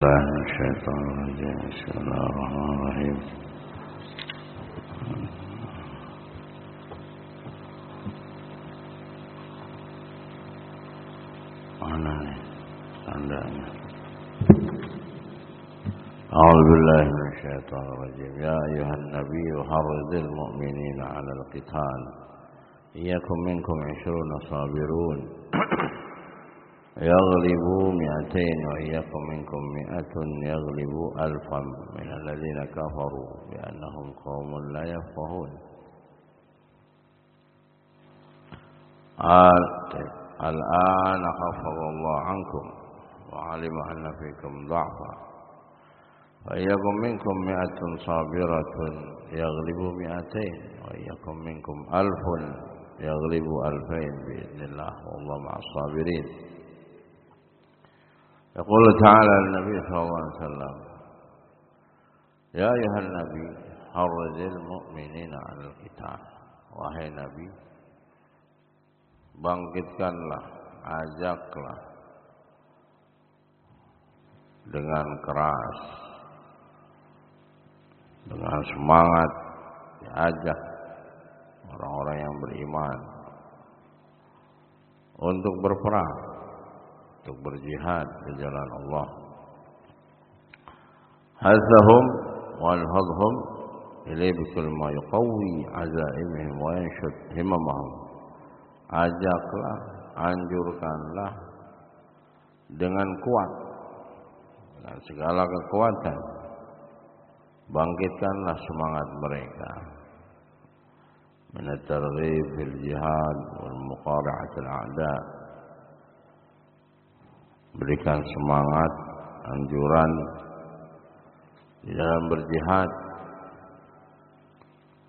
الشيطان الرجيم بسم الله الرحمن الرحيم mana nih tandanya أعوذ بالله من الشيطان الرجيم يا أيها النبي حرض المؤمنين على القتال إياكم منكم 20 صابرون يغلبوا 200 وإياكم منكم 100 يغلبوا 1000 من الذين كفروا بأنهم قوم لا يفقهون. الآن خفف الله عنكم وعلم أن فيكم ضعفا وإياكم منكم 100 صابرة يغلبوا 200 وإياكم منكم 1000 يغلبوا 2000 بإذن الله والله مع الصابرين. يقول تعالى النبي صلى الله عليه وسلم يا أيها النبي حرض المؤمنين على القتال. Wahai Nabi, bangkitkanlah, ajaklah dengan keras, dengan semangat, diajak orang-orang yang beriman untuk berperang, untuk berjihad di jalan Allah. Hazahum walhadhum ilai bikul ma yuqawi azaimihim wa yanshud himamahum. Ajaklah, anjurkanlah dengan kuat, dengan segala kekuatan. Bangkitkanlah semangat mereka. Min at-targhib fil jihad wal muqara'atil a'da. Berikan semangat, anjuran di dalam berjihad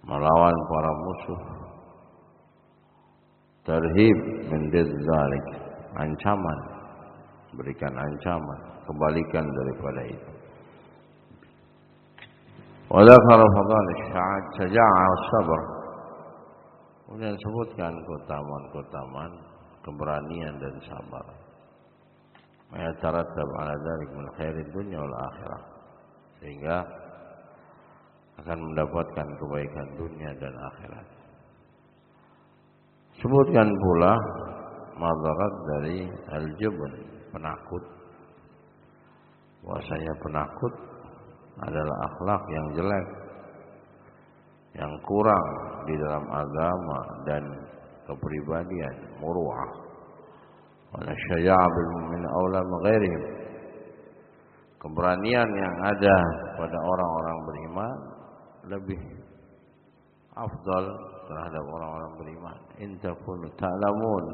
melawan para musuh. Tarhib min dzalik, ancaman, berikan ancaman, kebalikan daripada itu. Wa dzakara fadhal syaja'ah was-sabr. Kemudian sebutkan keutamaan-keutamaan keberanian dan sabar. Yatarattab ala dzalik min khairid dunya wal akhirah, sehingga akan mendapatkan kebaikan dunia dan akhirat. Sebutkan pula madarat dari al-jubn, penakut. Bahwasanya penakut adalah akhlak yang jelek, yang kurang di dalam agama dan kepribadian, muru'ah. Wala syaja'ah bil mu'min aula min ghairihim. Keberanian yang ada pada orang-orang beriman lebih afdal terhadap orang-orang beriman. In takunu ta'lamun,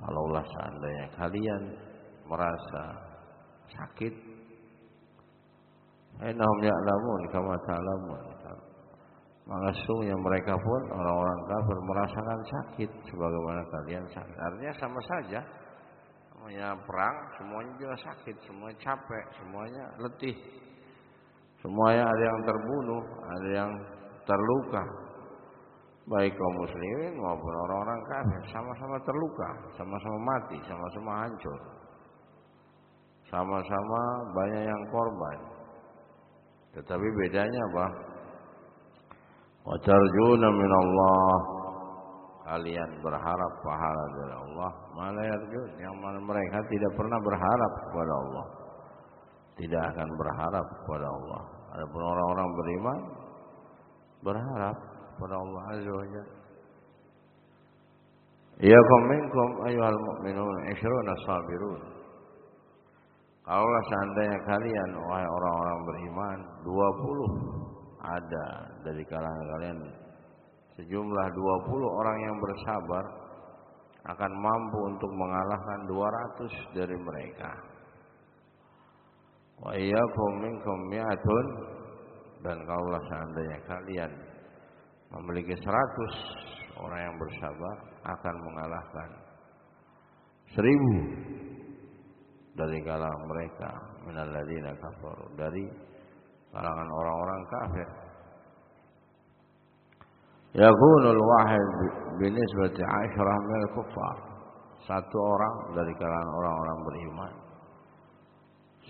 kalaulah seandainya kalian merasa sakit, innahum ya'lamun kama ta'lamun, maka sesungguhnya mereka pun orang-orang kafir merasakan sakit sebagaimana kalian sakit. Artinya sama saja, semuanya perang, semuanya juga sakit, semuanya capek, semuanya letih, semuanya ada yang terbunuh, ada yang terluka. Baik kaum muslimin maupun orang-orang kafir sama-sama terluka, sama-sama mati, sama-sama hancur, sama-sama banyak yang korban. Tetapi bedanya apa? Wa tarjuna minallah, kalian berharap pahala dari Allah. Malah yarjun, yang mana mereka tidak pernah berharap kepada Allah, tidak akan berharap kepada Allah. Adapun orang-orang beriman berharap kepada Allah Azza wa Jalla. Iyakum minkum ayyuhal mu'minun 20 sabirun. Kalaulah seandainya kalian wahai orang-orang beriman 20 ada dari kalangan kalian, sejumlah 20 orang yang bersabar akan mampu untuk mengalahkan 200 dari mereka. Wa iyyakum minkum 100, dan kalaulah seandainya kalian memiliki 100 orang yang bersabar akan mengalahkan 1000 dari kalangan mereka, minal ladzina kafaru, dari kalangan orang-orang kafir. Yakunul wahid binisbati 10 minal kuffar, satu orang dari kalangan orang-orang beriman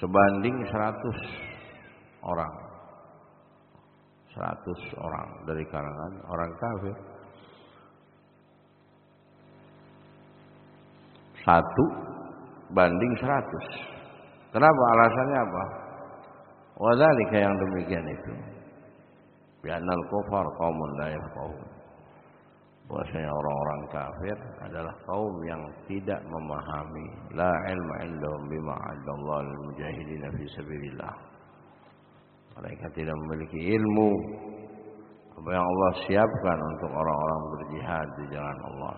sebanding 100 orang. 100 orang dari kalangan orang kafir. 1 banding 100. Kenapa? Alasannya apa? Wadzalika, yang demikian itu, bi'annal kufar qaumun la yafqahun. Bahwasanya orang-orang kafir adalah kaum yang tidak memahami. La ilma indahum bima 'adallahu lil mujahidin fi sabilillah. Mereka tidak memiliki ilmu apa yang Allah siapkan untuk orang-orang berjihad di jalan Allah.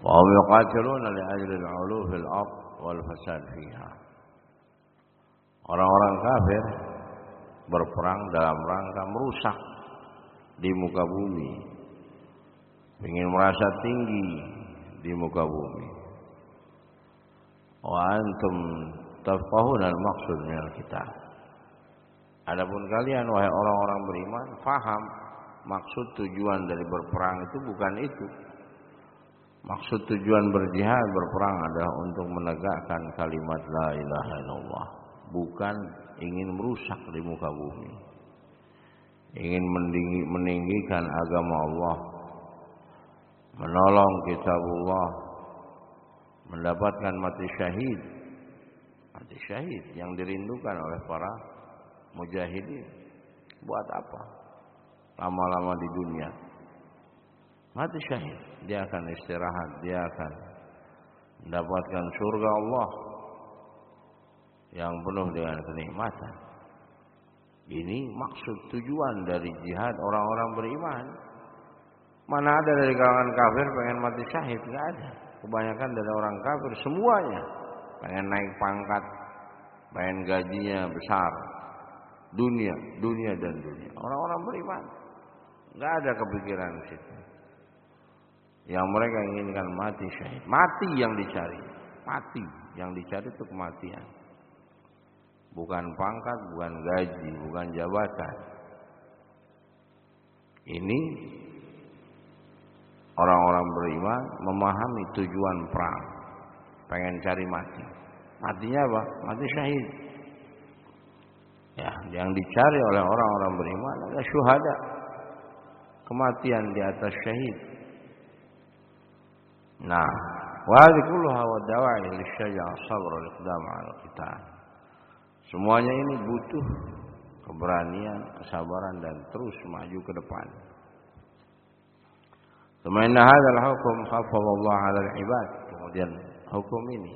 Wa hum yuqatiluna li ajli al-'ulu fil ardh wal fasad fiha. Orang-orang kafir berperang dalam rangka merusak di muka bumi, ingin merasa tinggi di muka bumi. Wa antum tafqahuna al-maqsud min al-kitab. Adapun kalian wahai orang-orang beriman, faham maksud tujuan dari berperang itu bukan itu. Maksud tujuan berjihad, berperang adalah untuk menegakkan kalimat la ilaha illallah, bukan ingin merusak di muka bumi, ingin meninggikan agama Allah, menolong kitabullah, mendapatkan mati syahid. Mati syahid yang dirindukan oleh para mujahidin. Buat apa lama-lama di dunia? Mati syahid, dia akan istirahat, dia akan mendapatkan surga Allah yang penuh dengan kenikmatan. Ini maksud tujuan dari jihad orang-orang beriman. Mana ada dari kalangan kafir pengen mati syahid? Tidak ada. Kebanyakan dari orang kafir semuanya pengen naik pangkat, pengen gajinya besar, dunia dan dunia. Orang-orang beriman nggak ada kepikiran situ. Yang mereka inginkan mati syahid, mati yang dicari, mati yang dicari itu kematian. Bukan pangkat, bukan gaji, bukan jabatan. Ini orang-orang beriman memahami tujuan perang. Pengen cari mati. Matinya apa? Mati syahid. Ya, yang dicari oleh orang-orang beriman adalah syuhada. Kematian di atas syahid. Nah, wa hadhihi kulluha wa dawa'i lisyaja' sabr al-iqdam 'ala al-qital. Semuanya ini butuh keberanian, kesabaran dan terus maju ke depan. Semainna hadzal hukum khaffalallahu 'ala al-ibad. Kemudian hukum ini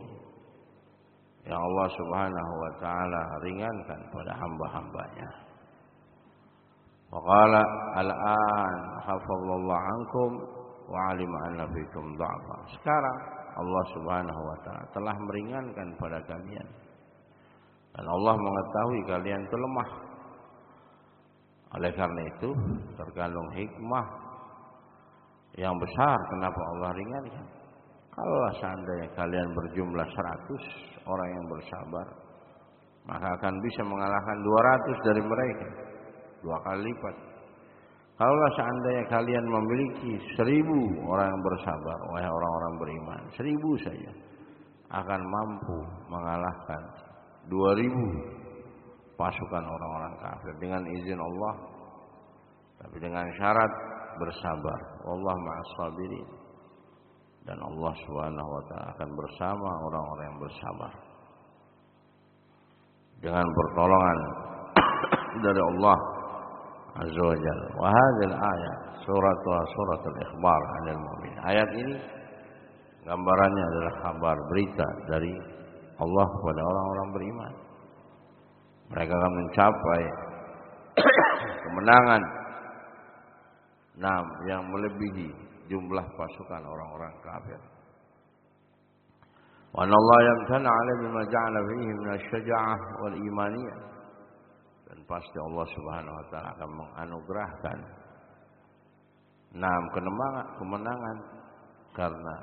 yang Allah Subhanahu wa taala ringankan pada hamba-hambanya. Wa qala al-an khaffalallahu 'ankum wa 'alima anna fikum dha'fa. Sekarang Allah Subhanahu wa taala telah meringankan pada kalian. Dan Allah mengetahui kalian itu lemah. Oleh karena itu terkandung hikmah yang besar kenapa Allah ringankan. Kalau seandainya kalian berjumlah 100 orang yang bersabar, maka akan bisa mengalahkan 200 dari mereka, 2 kali lipat. Kalau seandainya kalian memiliki 1000 orang yang bersabar, wahai orang-orang beriman, 1000 saja akan mampu mengalahkan 2000 pasukan orang-orang kafir dengan izin Allah, tapi dengan syarat bersabar. Allah ma'as sabirin. Dan Allah Subhanahu wa taala akan bersama orang-orang yang bersabar. Dengan pertolongan dari Allah Azza wa Jalla. Wa hadhihi ayat suratul ikhbar 'anil mu'min. Ayat ini gambarannya adalah kabar berita dari Allah kepada orang-orang beriman. Mereka akan mencapai kemenangan yang melebihi jumlah pasukan orang-orang kafir. Wa anna Allah yamtana 'ala bima ja'ala fihi min asy-syaja'ah wal imaniyah. Dan pasti Allah Subhanahu wa taala akan menganugerahkan kemenangan karena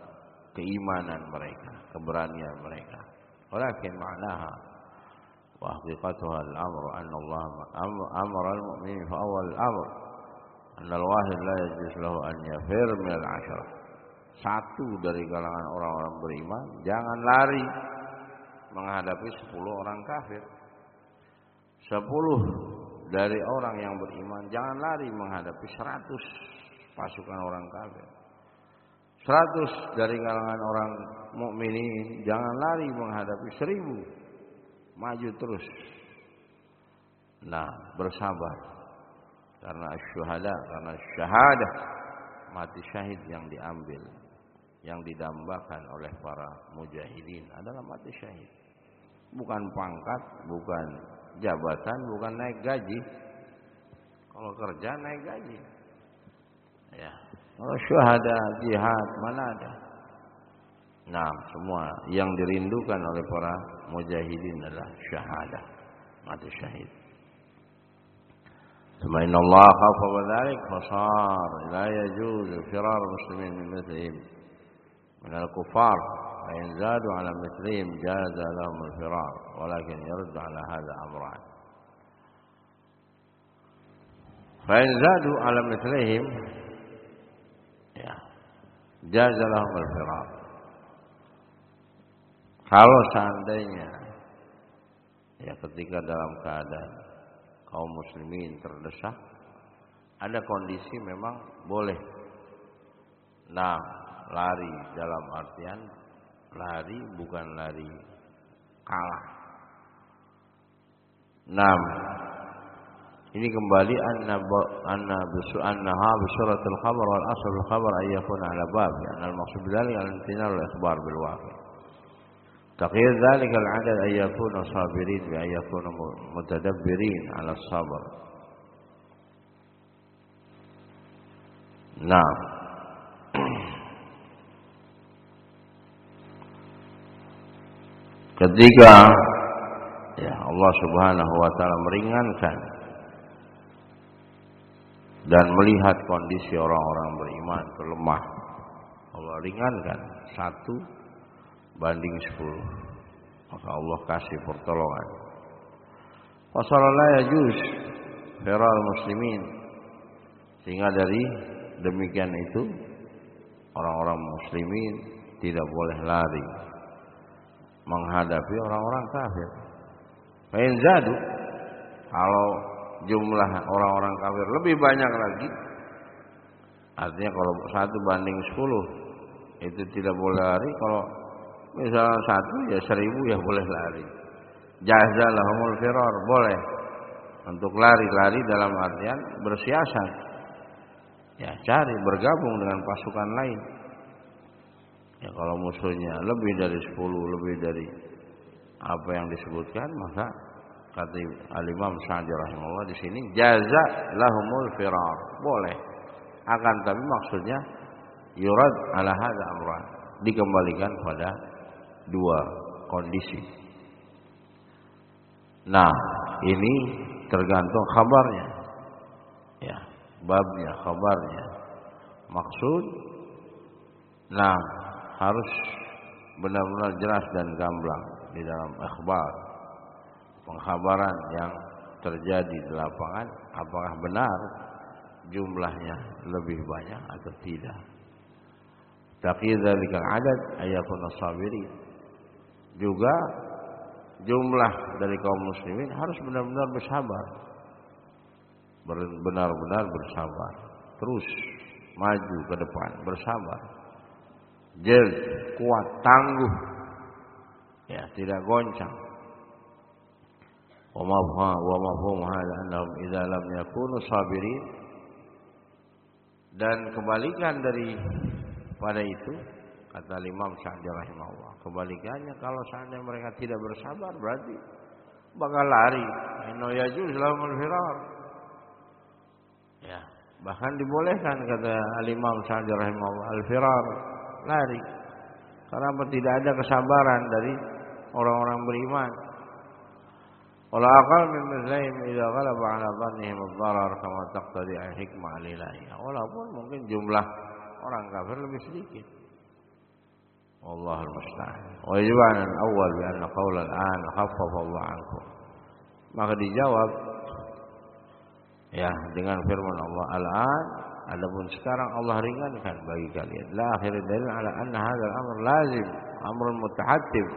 keimanan mereka, keberanian mereka. Walakin ma'naha wa haqiqatuha al-amru anna Allah amara al-mu'minin fa awwal al-amr anna al-wahid la yajuz lahu an yafir min al-'ashrah. Satu dari kalangan orang-orang beriman jangan lari menghadapi 10 orang kafir. 10 dari orang yang beriman jangan lari menghadapi 100 pasukan orang kafir. 100 dari kalangan orang mukminin jangan lari menghadapi 1000. Maju terus. Nah, bersabar. Karena syuhada, karena syahadah, mati syahid yang diambil, yang didambakan oleh para mujahidin adalah mati syahid. Bukan pangkat, bukan jabatan, bukan naik gaji. Kalau kerja naik gaji. Ya. Kalau syuhada, jihad, mana ada? Nah, semua yang dirindukan oleh para mujahidin adalah syahadah, mati syahid. Semain Allah khafa dzalik fasar la yajuz firar muslimin min mithlihim min al-kuffar fa in zadu ala mithlihim jaza lahum al-firar walakin yurd ala hadha amran. Fa in zadu ala mithlihim ya jaza lahum al-firar. Kalau seandainya ya ketika dalam keadaan kaum muslimin terdesak, ada kondisi memang boleh. Nah, lari dalam artian lari bukan lari kalah. Nah, ini kembali annaha bisuratul khabar wal aslul khabar ayyakuna ala bab, yani al-maqsud bidzalik al-imtinal wal ikhbar bil waqi'. تقييد ذلك العدد أن يكونوا صابرين بأن يكونوا متدبرين على الصبر. نعم. Ketika ya Allah Subhanahu wa taala meringankan dan melihat kondisi orang-orang beriman itu lemah, Allah ringankan 1:10, maka Allah kasih pertolongan. Fasalala yajuz firal muslimin, sehingga dari demikian itu orang-orang muslimin tidak boleh lari menghadapi orang-orang kafir. Fa in zadu, kalau jumlah orang-orang kafir lebih banyak lagi, artinya kalau 1:10 itu tidak boleh lari. Kalau misalnya 1 ya 1000 ya boleh lari. Jaza lahumul firar, boleh untuk lari dalam artian bersiasat. Ya, cari bergabung dengan pasukan lain. Ya, kalau musuhnya lebih dari 10, lebih dari apa yang disebutkan, maka kata Al-Imam Sa'di rahimahullah di sini jaza lahumul firar, boleh. Akan tapi maksudnya yurad ala hadza amran, dikembalikan pada 2 kondisi. Nah, ini tergantung khabarnya. Ya, babnya, khabarnya. Maksud nah, harus benar-benar jelas dan gamblang di dalam ikhbar. Pengkhabaran yang terjadi di lapangan apakah benar jumlahnya lebih banyak atau tidak. Taqiyid dzalikal adad ayakun as-sabirin. Juga jumlah dari kaum muslimin harus benar-benar bersabar. Benar-benar bersabar. Terus maju ke depan, bersabar. Jeld, kuat, tangguh. Ya, tidak goncang. Wa mafhum hadza annahum idza lam yakunu sabirin. Dan kebalikan dari pada itu, kata Imam Sa'di rahimahullah, kebalikannya kalau seandainya mereka tidak bersabar berarti bakal lari. Inna yajuz lahumul firar. Ya, bahkan dibolehkan kata Imam Sa'di rahimahullah al-firar, lari. Karena tidak ada kesabaran dari orang-orang beriman. Wala aqal min mithlaihim idza ghalaba 'ala dhannihim ad-darar kama taqtadi al-hikmah al-ilahiyah. Walaupun mungkin jumlah orang kafir lebih sedikit. Wallahul musta'an. Wa yajiban al-awwal bi anna qaul al-an khaffafa Allah 'ankum. Maka dijawab ya dengan firman Allah al-an, adapun sekarang Allah ringankan bagi kalian. La akhir dalil ala anna hadzal amr lazim, amrun mutahattib.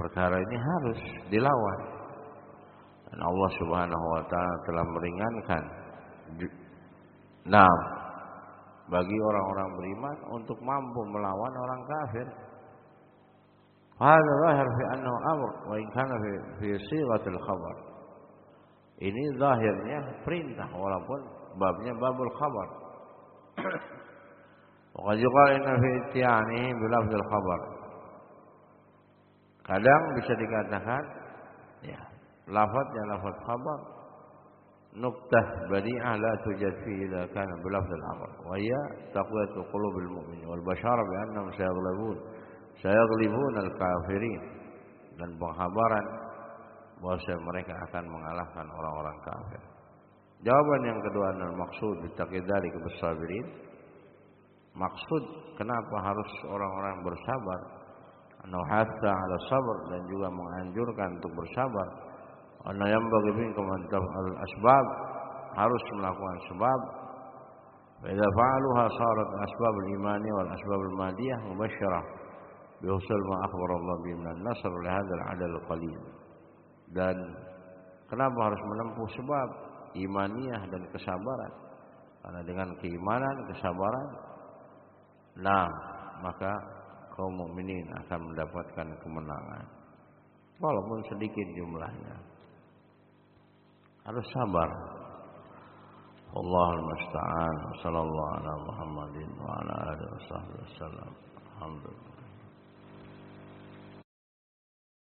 perkara ini harus dilawan. Dan Allah Subhanahu wa taala telah meringankan bagi orang-orang beriman untuk mampu melawan orang kafir. Hadza zahir fi annahu amr wa in kana fi sighatil khabar. Ini zahirnya perintah walaupun babnya babul khabar. Wa qad inna fi ityanihi bi lafzil khabar. Kadang bisa dikatakan ya, lafadznya lafaz khabar. Nuktah badi'ah la tujad fi idza kana bi lafzil amr. Wa hiya taqwiyatu qulubil mu'minin wal bashara bi annahum sayaghlibun al-kafirin, dan pengkhabaran bahwa mereka akan mengalahkan orang-orang kafir. Jawaban yang kedua adalah maksud bitaqidari kebersabirin. Maksud kenapa harus orang-orang bersabar, anau hatta ala sabr, dan juga menganjurkan untuk bersabar. Anna yanbaghi minkum an taf'alul asbab, harus melakukan sebab. Fa idza fa'aluha sarat asbabul imani wal asbabul madiyah mubasysyarah bi usul ma akhbara Allah bi min an-nasr li hadzal 'adal qalil. Dan kenapa harus menempuh sebab imaniyah dan kesabaran? Karena dengan keimanan, kesabaran, maka kaum mukminin akan mendapatkan kemenangan walaupun sedikit jumlahnya. Harus sabar. Allahul musta'an. Sallallahu ala Muhammadin wa ala alihi wasallam. Alhamdulillah.